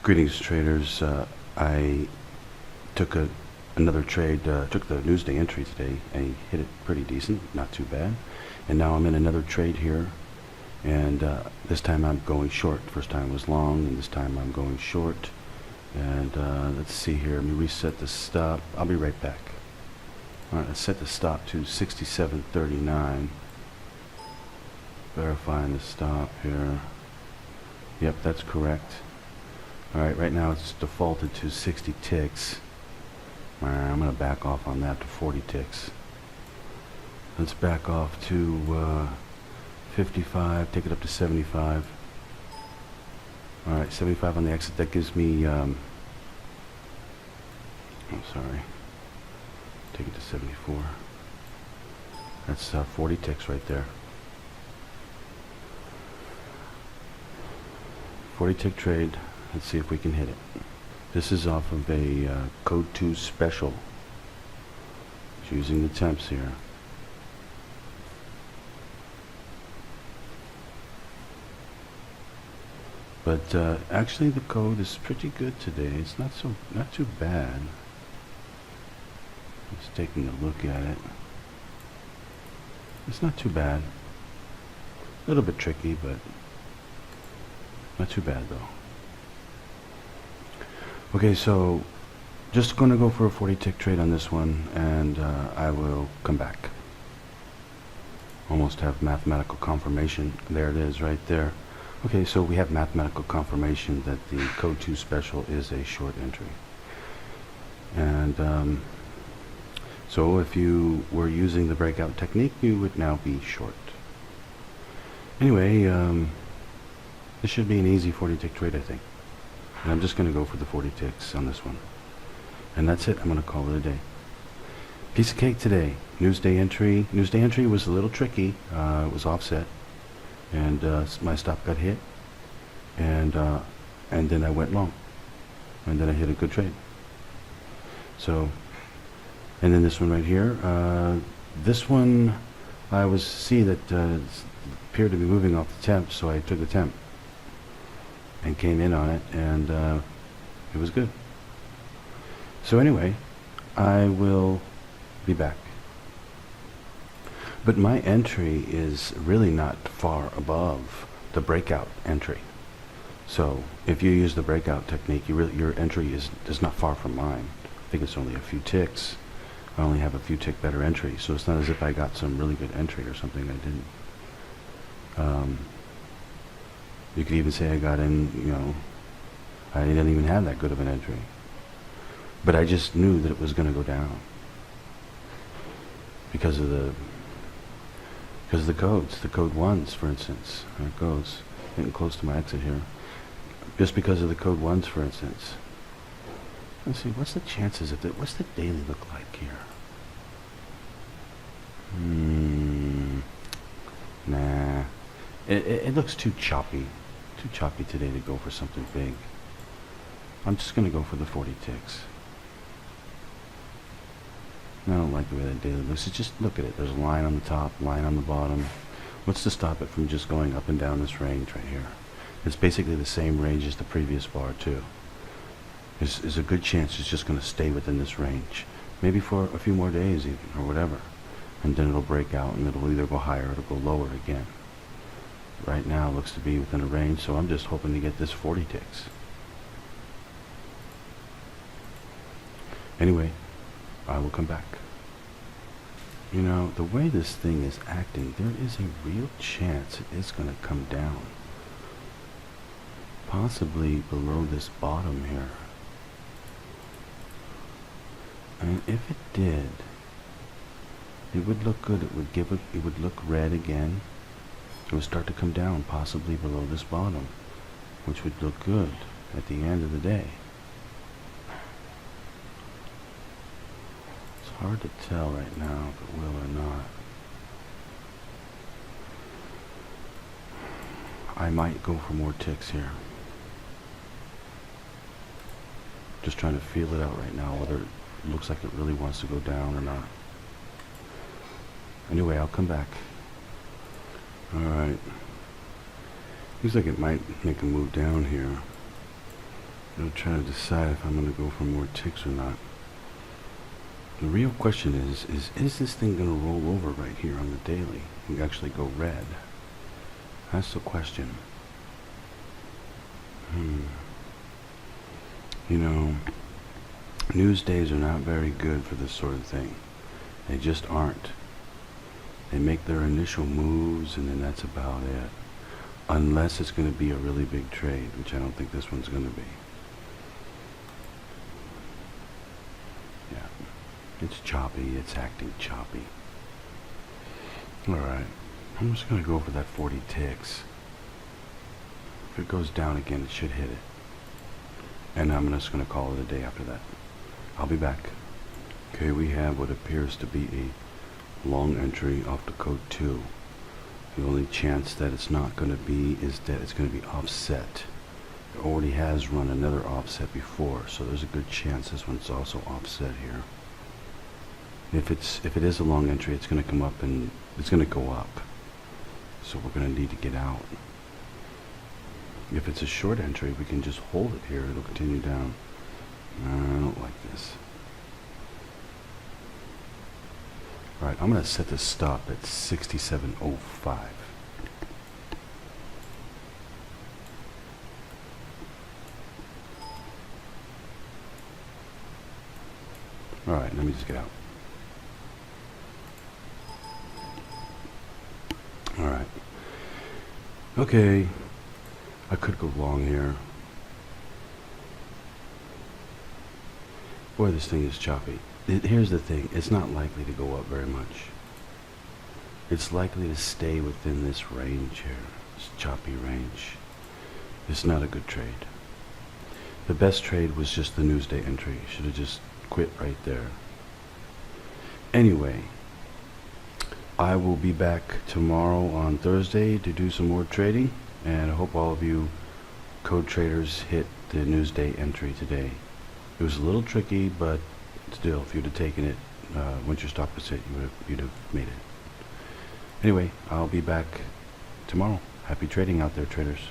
Greetings, traders. I took another trade, took the Newsday entry today, and hit it pretty decent, not too bad. And now I'm in another trade here, and this time I'm going short. First time was long, and this time I'm going short. And let's see here. Let me reset the stop. I'll be right back. All right, let's set the stop to 67.39. Verifying the stop here. Yep, that's correct. Alright, right now it's defaulted to 60 ticks. I'm going to back off on that to 40 ticks. Let's back off to 55, take it up to 75. Alright, 75 on the exit. That gives me, I'm sorry, take it to 74. That's 40 ticks right there. 40 tick trade. Let's see if we can hit it. This is off of a Code 2 special. It's using the temps here. But actually the code is pretty good today. It's not too bad. Just taking a look at it. It's not too bad. A little bit tricky, but not too bad though. Okay, so just going to go for a 40 tick trade on this one, and I will come back. Almost have mathematical confirmation. There it is right there. Okay, so we have mathematical confirmation that the Code 2 special is a short entry. And so if you were using the breakout technique, you would now be short. Anyway, this should be an easy 40 tick trade, I think. And I'm just going to go for the 40 ticks on this one. And that's it. I'm going to call it a day. Piece of cake today. Newsday entry. Newsday entry was a little tricky. It was offset. And my stop got hit. And then I went long. And then I hit a good trade. So, and then this one right here. This one, I was see that appeared to be moving off the temp, so I took the temp and came in on it, and it was good. So anyway, I will be back. But my entry is really not far above the breakout entry. So if you use the breakout technique, your entry is not far from mine. I think it's only a few ticks. I only have a few tick better entry, so it's not as if I got some really good entry or something I didn't. You could even say I got in, you know, I didn't even have that good of an entry. But I just knew that it was going to go down. Because of the codes, the code 1s, for instance. There it goes. Getting close to my exit here. Just because of the code 1s, for instance. Let's see, what's the chances of that? What's the daily look like here? Nah. It looks too choppy. Too choppy today to go for something big. I'm just going to go for the 40 ticks. I don't like the way that daily looks. It's just, look at it. There's a line on the top, line on the bottom. What's to stop it from just going up and down this range right here? It's basically the same range as the previous bar too. There's a good chance it's just going to stay within this range. Maybe for a few more days even, or whatever. And then it'll break out and it'll either go higher or it'll go lower again. Right now it looks to be within a range, so I'm just hoping to get this 40 ticks. Anyway, I will come back. You know, the way this thing is acting, there is a real chance it is going to come down. Possibly below this bottom here. And if it did, it would look good. It would look red again. It would start to come down, possibly below this bottom, which would look good at the end of the day. It's hard to tell right now if it will or not. I might go for more ticks here. Just trying to feel it out right now, whether it looks like it really wants to go down or not. Anyway, I'll come back. Alright. Looks like it might make a move down here. I'm trying to decide if I'm going to go for more ticks or not. The real question is this thing going to roll over right here on the daily and actually go red? That's the question. You know, news days are not very good for this sort of thing. They just aren't. They make their initial moves and then that's about it. Unless it's going to be a really big trade, which I don't think this one's going to be. Yeah. It's choppy. It's acting choppy. Alright. I'm just going to go for that 40 ticks. If it goes down again, it should hit it. And I'm just going to call it a day after that. I'll be back. Okay, we have what appears to be a long entry off the code 2. The only chance that it's not going to be is that it's going to be offset. It already has run another offset before, so there's a good chance this one's also offset here. If it is a long entry, it's going to come up and it's going to go up. So we're going to need to get out. If it's a short entry, we can just hold it here. It'll continue down. I don't like this. Alright, I'm going to set the stop at 67.05. Alright, let me just get out. Alright. Okay. I could go long here. Boy, this thing is choppy. Here's the thing. It's not likely to go up very much. It's likely to stay within this range here. This choppy range. It's not a good trade. The best trade was just the Newsday entry. Should have just quit right there. Anyway, I will be back tomorrow on Thursday to do some more trading. And I hope all of you code traders hit the Newsday entry today. It was a little tricky, but still, if you'd have taken it, once your stop was hit, you'd have made it. Anyway, I'll be back tomorrow. Happy trading out there, traders.